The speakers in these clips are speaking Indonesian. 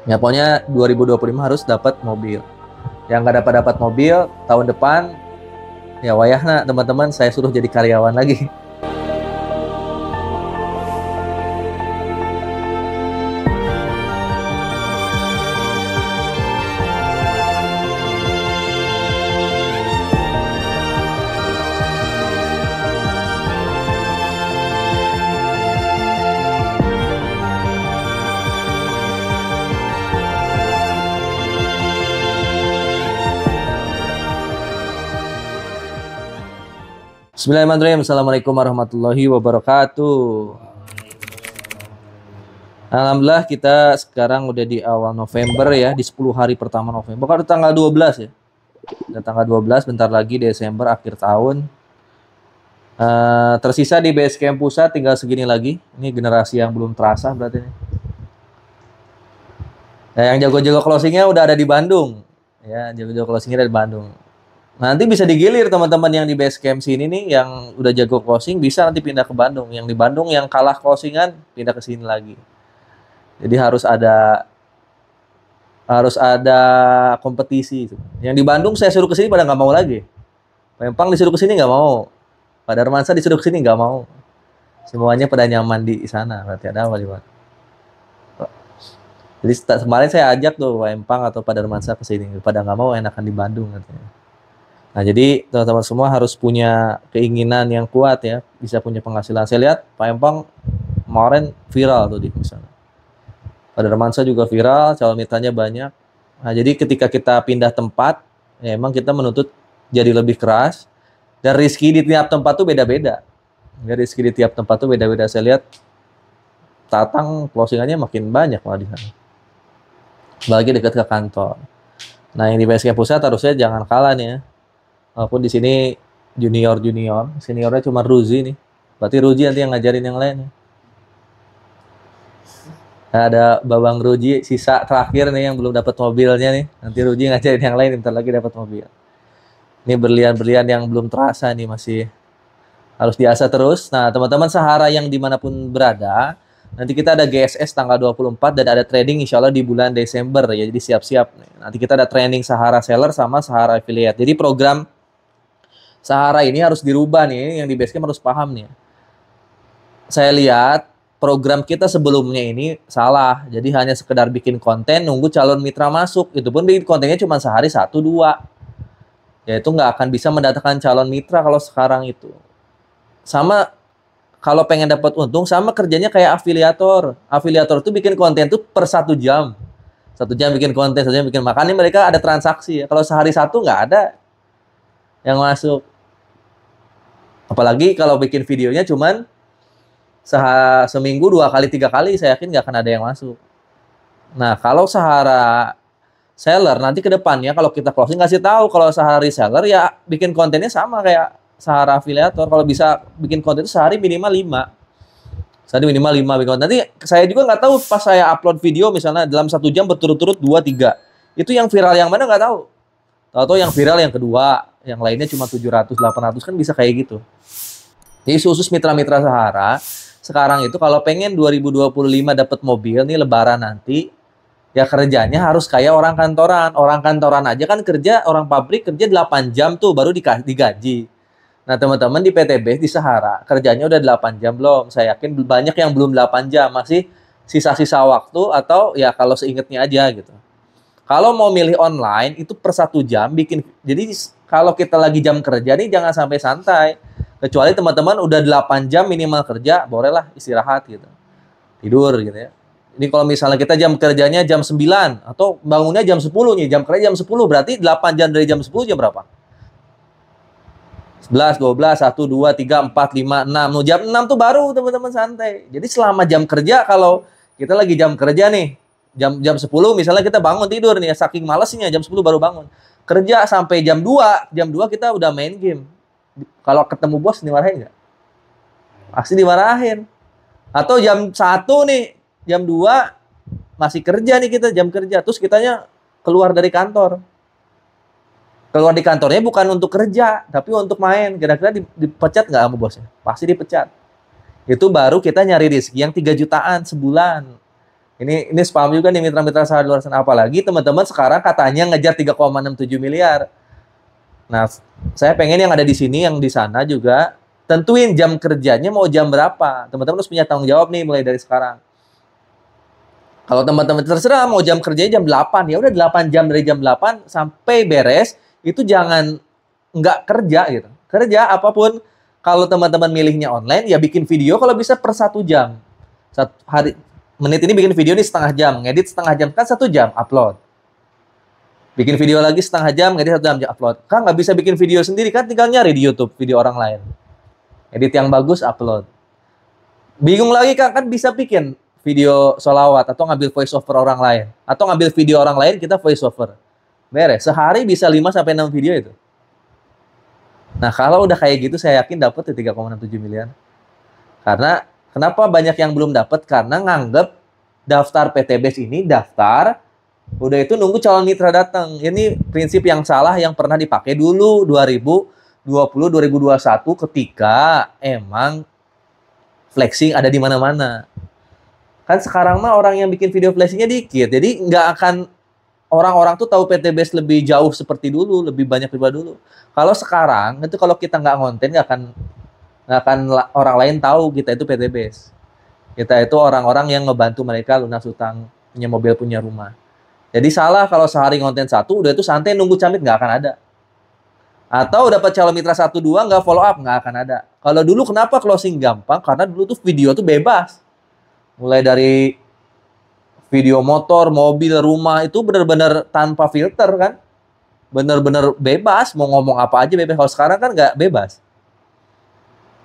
Ya pokoknya 2025 harus dapat mobil. Yang nggak dapat mobil tahun depan, ya wayahna teman-teman saya suruh jadi karyawan lagi. Bismillahirrahmanirrahim. Assalamualaikum warahmatullahi wabarakatuh. Alhamdulillah kita sekarang udah di awal November ya, di 10 hari pertama November. Bahkan tanggal 12 ya. Udah tanggal 12, bentar lagi Desember akhir tahun. Tersisa di base camp pusat tinggal segini lagi. Ini generasi yang belum terasa berarti nih. Nah, yang jago-jago closingnya udah ada di Bandung. Ya, jago-jago closingnya ada di Bandung. Nanti bisa digilir teman-teman yang di base camp sini nih, yang udah jago closing bisa nanti pindah ke Bandung. Yang di Bandung yang kalah closingan pindah ke sini lagi. Jadi harus ada kompetisi. Yang di Bandung saya suruh ke sini pada nggak mau lagi. Pempang disuruh ke sini nggak mau. Pada Darmansa disuruh ke sini nggak mau. Semuanya pada nyaman di sana. Berarti ada apa di mana? Jadi kemarin saya ajak tuh Pempang atau pada Darmansa ke sini. Pada nggak mau, enakan di Bandung katanya. Nah, jadi teman-teman semua harus punya keinginan yang kuat ya, bisa punya penghasilan. Saya lihat Pak Empang kemarin viral tuh di sana. Pada Darmansa juga viral, calon mitranya banyak. Nah, jadi ketika kita pindah tempat, ya emang kita menuntut jadi lebih keras. Dan rezeki di tiap tempat tuh beda-beda. Ya, rezeki di tiap tempat tuh beda-beda. Saya lihat Tatang closingannya makin banyak malah di sana. Bagi dekat ke kantor. Nah, yang di BSK pusat harusnya jangan kalah nih ya. Walaupun di sini junior, seniornya cuma Ruzi nih. Berarti Ruzi nanti yang ngajarin yang lain. Nah, ada Babang Ruzi, sisa terakhir nih yang belum dapat mobilnya nih. Nanti Ruzi ngajarin yang lain, bentar lagi dapat mobil. Ini berlian-berlian yang belum terasa nih, masih harus diasah terus. Nah, teman-teman Sahara yang dimanapun berada, nanti kita ada GSS tanggal 24 dan ada trading insya Allah di bulan Desember ya. Jadi siap-siap. Nanti kita ada training Sahara Seller sama Sahara Affiliate. Jadi program Sahara ini harus dirubah nih, yang di basecamp harus paham nih. Saya lihat program kita sebelumnya ini salah. Jadi hanya sekedar bikin konten, nunggu calon mitra masuk. Itu pun bikin kontennya cuma sehari 1-2. Ya itu nggak akan bisa mendatangkan calon mitra kalau sekarang itu. Sama kalau pengen dapat untung, sama kerjanya kayak afiliator. Afiliator itu bikin konten tuh per 1 jam. 1 jam bikin konten, 1 jam bikin makan. Ini mereka ada transaksi ya. Kalau sehari 1 nggak ada yang masuk. Apalagi kalau bikin videonya cuman seminggu 2 kali 3 kali, saya yakin nggak akan ada yang masuk. Nah, kalau Sahara Seller nanti ke depannya kalau kita closing kasih tahu kalau Sahara Reseller ya bikin kontennya sama kayak Sahara Affiliator. Kalau bisa bikin konten itu sehari minimal 5. Sehari minimal 5 bikin konten. Nanti saya juga nggak tahu pas saya upload video misalnya dalam 1 jam berturut-turut 2-3. Itu yang viral yang mana nggak tahu. Tahu yang viral yang kedua, yang lainnya cuma 700-800 kan bisa kayak gitu. Jadi khusus mitra-mitra Sahara, sekarang itu kalau pengen 2025 dapat mobil nih lebaran nanti, ya kerjanya harus kayak orang kantoran. Orang kantoran aja kan kerja, orang pabrik kerja 8 jam tuh baru digaji. Nah, teman-teman di PTB di Sahara, kerjanya udah 8 jam belum? Saya yakin banyak yang belum 8 jam, masih sisa-sisa waktu atau ya kalau seingetnya aja gitu. Kalau mau milih online itu per 1 jam bikin. Jadi kalau kita lagi jam kerja nih jangan sampai santai. Kecuali teman-teman udah 8 jam minimal kerja, bolehlah istirahat gitu. Tidur gitu ya. Ini kalau misalnya kita jam kerjanya jam 9 atau bangunnya jam 10 nih, jam kerja jam 10 berarti 8 jam dari jam 10 jam berapa? 11, 12, 1, 2, 3, 4, 5, 6. No, jam 6 tuh baru teman-teman santai. Jadi selama jam kerja kalau kita lagi jam kerja nih, jam 10 misalnya kita bangun tidur nih, saking malesnya jam 10 baru bangun. Kerja sampai jam 2 kita udah main game. Kalau ketemu bos dimarahin nggak? Pasti dimarahin. Atau jam 1 nih, jam 2 masih kerja nih kita, jam kerja. Terus kitanya keluar dari kantor. Keluar di kantornya bukan untuk kerja, tapi untuk main. Kira-kira dipecat nggak sama bosnya? Pasti dipecat. Itu baru kita nyari rezeki yang 3 jutaan sebulan. Ini spam juga nih mitra-mitra usaha di luar sana. Apalagi teman-teman sekarang katanya ngejar 3,67 miliar. Nah, saya pengen yang ada di sini, yang di sana juga tentuin jam kerjanya mau jam berapa. Teman-teman harus punya tanggung jawab nih mulai dari sekarang. Kalau teman-teman terserah mau jam kerjanya jam 8, ya udah 8 jam dari jam 8 sampai beres, itu jangan nggak kerja gitu. Kerja apapun, kalau teman-teman milihnya online, ya bikin video kalau bisa per 1 jam. Satu hari, menit ini bikin video nih setengah jam, ngedit setengah jam, kan 1 jam upload. Bikin video lagi setengah jam, ngedit 1 jam upload. Kan nggak bisa bikin video sendiri, kan tinggal nyari di YouTube video orang lain. Edit yang bagus, upload. Bingung lagi kan bisa bikin video sholawat atau ngambil voice over orang lain atau ngambil video orang lain kita voice over. Beres. Sehari bisa 5 sampai 6 video itu. Nah, kalau udah kayak gitu saya yakin dapat 3,67 miliar. Karena kenapa banyak yang belum dapat? Karena nganggep daftar PTBS ini daftar udah itu nunggu calon mitra datang. Ini prinsip yang salah yang pernah dipakai dulu 2020 2021 ketika emang flexing ada di mana-mana. Kan sekarang mah orang yang bikin video flashingnya dikit, jadi nggak akan orang-orang tuh tahu PTBS lebih jauh seperti dulu, lebih banyak daripada dulu. Kalau sekarang itu kalau kita nggak konten nggak akan orang lain tahu kita itu PTBS. Kita itu orang-orang yang ngebantu mereka lunas utang, punya mobil, punya rumah. Jadi salah kalau sehari konten satu, udah itu santai nunggu camit nggak akan ada. Atau dapat calon mitra 1 2 nggak follow up, nggak akan ada. Kalau dulu kenapa closing gampang? Karena dulu tuh video tuh bebas. Mulai dari video motor, mobil, rumah itu benar-benar tanpa filter kan. Benar-benar bebas, mau ngomong apa aja bebas. Kalau sekarang kan nggak bebas.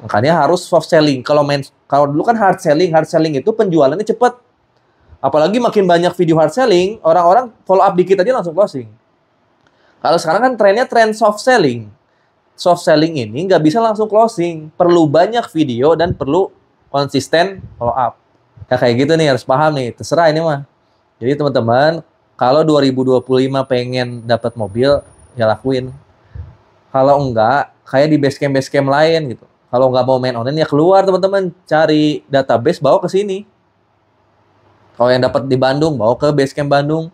Makanya harus soft selling. Kalau dulu kan hard selling itu penjualannya cepat. Apalagi makin banyak video hard selling, orang-orang follow up dikit aja langsung closing. Kalau sekarang kan trennya tren soft selling. Soft selling ini nggak bisa langsung closing. Perlu banyak video dan perlu konsisten follow up. Ya kayak gitu nih, harus paham nih, terserah ini mah. Jadi teman-teman, kalau 2025 pengen dapat mobil, ya lakuin. Kalau enggak, kayak di basecamp lain gitu. Kalau nggak mau main online, ya keluar teman-teman, cari database, bawa ke sini. Kalau yang dapat di Bandung, bawa ke basecamp Bandung.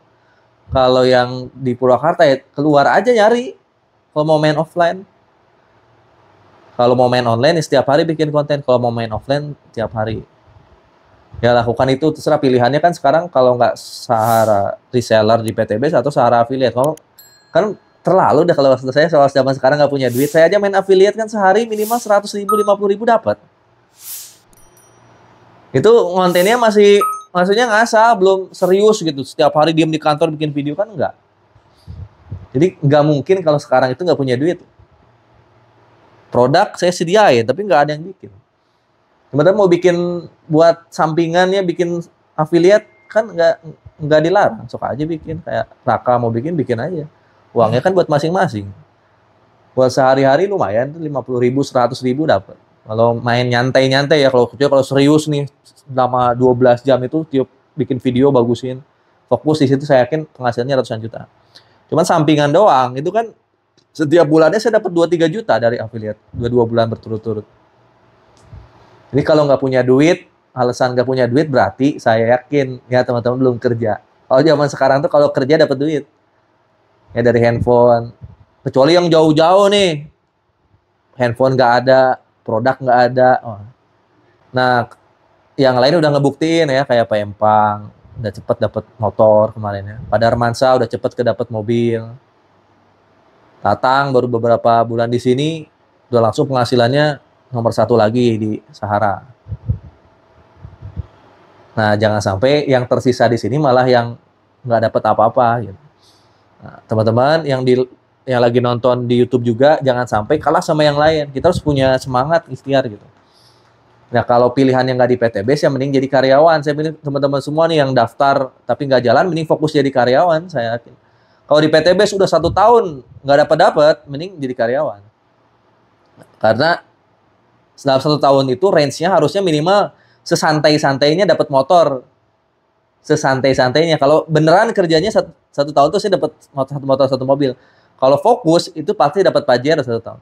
Kalau yang di Purwakarta, ya keluar aja nyari. Kalau mau main offline. Kalau mau main online, ya setiap hari bikin konten. Kalau mau main offline, setiap hari. Ya lakukan itu, terserah pilihannya kan sekarang kalau nggak Sahara reseller di PTBS atau Sahara affiliate. Kalau kan terlalu dah kalau saya soal zaman sekarang nggak punya duit. Saya aja main affiliate kan sehari minimal 100.000, 50.000 dapat. Itu kontennya maksudnya ngasah, belum serius gitu. Setiap hari diem di kantor bikin video kan enggak. Jadi nggak mungkin kalau sekarang itu nggak punya duit. Produk saya sediain, tapi nggak ada yang bikin. Teman-teman mau bikin buat sampingannya, bikin affiliate kan nggak dilarang, sok aja bikin. Kayak Raka mau bikin aja. Uangnya kan buat masing-masing. Buat sehari-hari lumayan tuh 50.000, 100.000 dapat. Kalau main nyantai-nyantai ya, kalau serius nih selama 12 jam itu tiap bikin video bagusin, fokus di situ, saya yakin penghasilannya ratusan juta. Cuman sampingan doang itu kan setiap bulannya saya dapat 2-3 juta dari affiliate 2 bulan berturut-turut. Jadi kalau nggak punya duit, alasan nggak punya duit berarti saya yakin ya teman-teman belum kerja. Kalau zaman sekarang tuh kalau kerja dapat duit ya dari handphone. Kecuali yang jauh-jauh nih, handphone nggak ada, produk nggak ada. Oh. Nah, yang lain udah ngebuktiin ya kayak Pak Empang udah cepet dapat motor kemarin ya. Pada Armansa udah cepet dapat mobil. Tatang baru beberapa bulan di sini udah langsung penghasilannya nomor 1 lagi di Sahara. Nah, jangan sampai yang tersisa di sini malah yang nggak dapat apa-apa. Gitu. Nah, teman-teman yang lagi nonton di YouTube juga jangan sampai kalah sama yang lain. Kita harus punya semangat, ikhtiar gitu. Nah, kalau pilihannya nggak di PTBS, ya mending jadi karyawan. Saya pilih teman-teman semua nih yang daftar tapi nggak jalan, mending fokus jadi karyawan. Saya yakin. Kalau di PTBS sudah 1 tahun nggak dapat, mending jadi karyawan. Karena dalam 1 tahun itu range-nya harusnya minimal sesantai-santainya dapat motor. Sesantai-santainya. Kalau beneran kerjanya 1 tahun tuh saya dapat motor 1 mobil. Kalau fokus itu pasti dapat Pajero 1 tahun.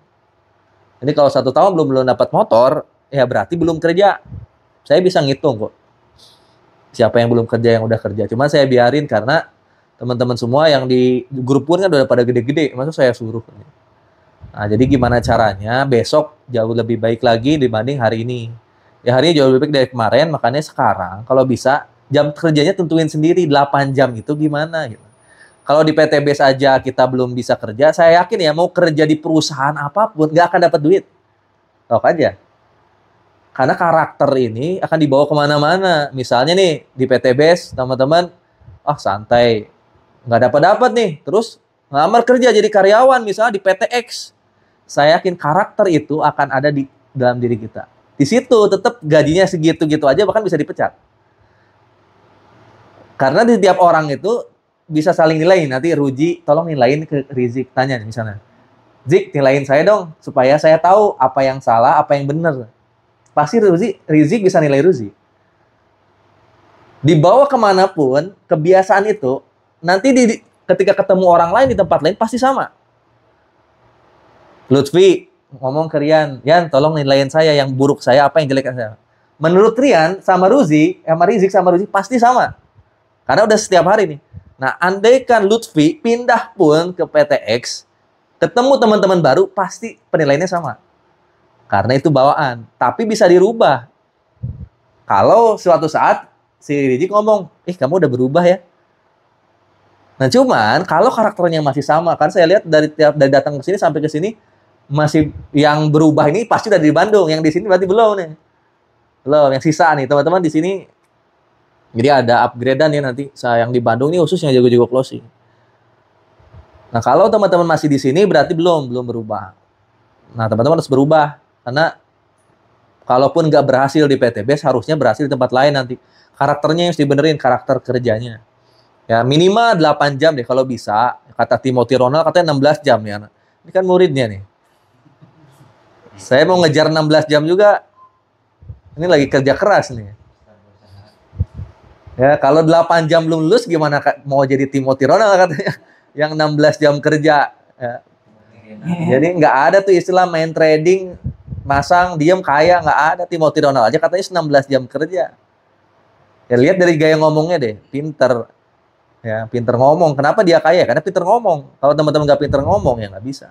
Jadi kalau 1 tahun belum dapat motor, ya berarti belum kerja. Saya bisa ngitung kok. Siapa yang belum kerja, yang udah kerja. Cuma saya biarin karena teman-teman semua yang di grup pun kan udah pada gede-gede, masa saya suruh. Nah, jadi gimana caranya besok jauh lebih baik lagi dibanding hari ini. Ya hari ini jauh lebih baik dari kemarin, makanya sekarang kalau bisa jam kerjanya tentuin sendiri 8 jam itu gimana gitu. Kalau di PTB saja kita belum bisa kerja, saya yakin ya mau kerja di perusahaan apapun nggak akan dapat duit. Tahu aja. Karena karakter ini akan dibawa kemana-mana. Misalnya nih di PTB teman-teman, santai, nggak dapat nih. Terus ngelamar kerja jadi karyawan misalnya di PTX. Saya yakin karakter itu akan ada di dalam diri kita. Di situ tetap gajinya segitu-gitu aja bahkan bisa dipecat. Karena di tiap orang itu bisa saling nilai. Nanti Ruji tolong nilain ke Rizik, tanya misalnya. Zik, nilain saya dong supaya saya tahu apa yang salah, apa yang benar. Pasti Rizik bisa nilai Ruzi. Dibawa kemanapun, kebiasaan itu, nanti ketika ketemu orang lain di tempat lain, pasti sama. Lutfi ngomong ke Rian, Yan tolong nilaiin saya yang buruk saya, apa yang jelek saya. Menurut Rian, sama Ruzi, sama Rizik sama Ruzi, pasti sama. Karena udah setiap hari nih. Nah, andaikan Lutfi pindah pun ke PTX, ketemu teman-teman baru, pasti penilaiannya sama. Karena itu bawaan. Tapi bisa dirubah. Kalau suatu saat si Rizik ngomong, kamu udah berubah ya. Nah cuman kalau karakternya masih sama, kan saya lihat dari datang ke sini sampai ke sini masih yang berubah ini pasti dari Bandung. Yang di sini berarti belum nih. Belum, yang sisa nih teman-teman di sini. Jadi ada upgrade-an ya nanti. Saya yang di Bandung ini khusus yang jago-jago closing. Nah kalau teman-teman masih di sini berarti belum berubah. Nah teman-teman harus berubah. Karena kalaupun nggak berhasil di PTB, harusnya berhasil di tempat lain nanti. Karakternya yang harus dibenerin, karakter kerjanya. Ya minimal 8 jam deh kalau bisa. Kata Timothy Ronald katanya 16 jam ya. Ini kan muridnya nih. Saya mau ngejar 16 jam juga. Ini lagi kerja keras nih. Ya kalau 8 jam belum lulus gimana mau jadi Timothy Ronald katanya. Yang 16 jam kerja. Ya. Jadi nggak ada tuh istilah main trading, masang, diem, kaya, nggak ada. Timothy Ronald aja katanya 16 jam kerja. Ya lihat dari gaya ngomongnya deh, pinter. Ya, pinter ngomong. Kenapa dia kaya? Karena pinter ngomong. Kalau teman-teman nggak pinter ngomong, ya nggak bisa.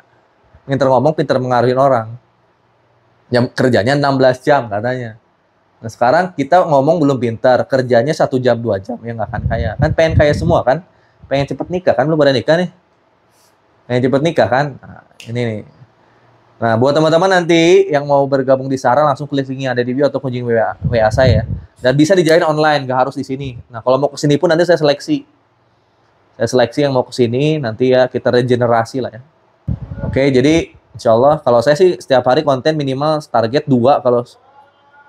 Pinter ngomong, pinter mengaruhi orang. Jam kerjanya 16 jam katanya. Nah sekarang kita ngomong belum pintar, kerjanya 1 jam 2 jam, ya nggak akan kaya. Kan pengen kaya semua kan? Pengen cepet nikah kan? Belum pada nikah nih. Pengen cepet nikah kan? Nah, ini nih. Nah, buat teman-teman nanti yang mau bergabung di Sara, langsung klik link yang ada di bio atau kunjungi WA saya. Dan bisa dijalin online, nggak harus di sini. Nah, kalau mau ke sini pun nanti saya seleksi. Saya seleksi yang mau ke sini, nanti ya kita regenerasi lah ya. Oke, jadi insya Allah, kalau saya sih setiap hari konten minimal target 2. Kalau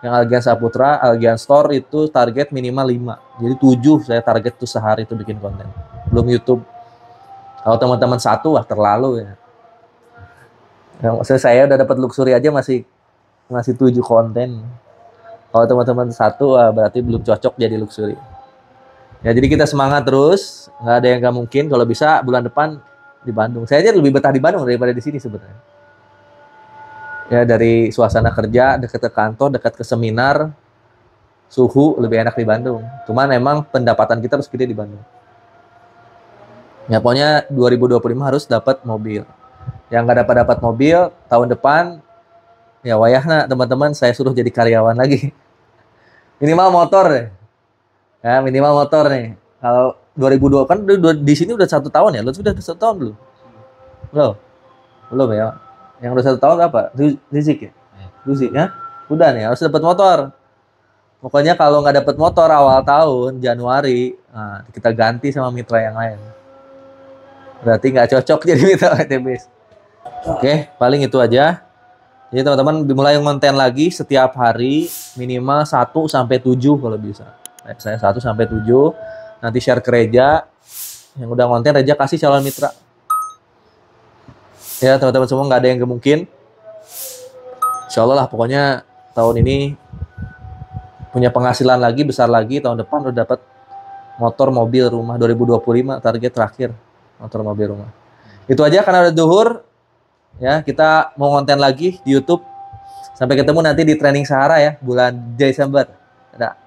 yang Algian Saputra, Algian Store itu target minimal 5. Jadi 7 saya target tuh sehari itu bikin konten. Belum YouTube. Kalau teman-teman 1, wah terlalu ya. Saya udah dapat luxury aja masih 7 konten. Kalau teman-teman 1, berarti belum cocok jadi luxury. Ya jadi kita semangat terus, nggak ada yang nggak mungkin. Kalau bisa bulan depan di Bandung. Saya aja lebih betah di Bandung daripada di sini sebenarnya. Ya dari suasana kerja, dekat ke kantor, dekat ke seminar, suhu lebih enak di Bandung. Cuman emang pendapatan kita harus gede di Bandung. Ya pokoknya 2025 harus dapat mobil. Yang nggak dapat mobil tahun depan, ya wayahna teman-teman saya suruh jadi karyawan lagi. Minimal motor deh. Ya minimal motor nih. Kalau 2002 kan di sini udah 1 tahun ya. Lu sudah 1 tahun belum? Belum ya. Yang udah 1 tahun apa? Rizik ya? Rizik ya? Udah nih harus dapat motor. Pokoknya kalau nggak dapat motor awal tahun Januari, nah, kita ganti sama mitra yang lain. Berarti nggak cocok jadi mitra PTB. Oke, paling itu aja. Jadi teman-teman mulai konten lagi setiap hari minimal 1 sampai 7 kalau bisa. Saya 1 sampai 7. Nanti share ke Reja. Yang udah konten Reja kasih calon mitra. Ya teman-teman semua nggak ada yang mungkin. Insya Allah lah pokoknya tahun ini punya penghasilan lagi besar lagi. Tahun depan udah dapat motor, mobil, rumah. 2025 target terakhir motor, mobil, rumah. Itu aja karena udah duhur. Ya, kita mau konten lagi di YouTube. Sampai ketemu nanti di Training Sahara ya, bulan Desember. Dadah.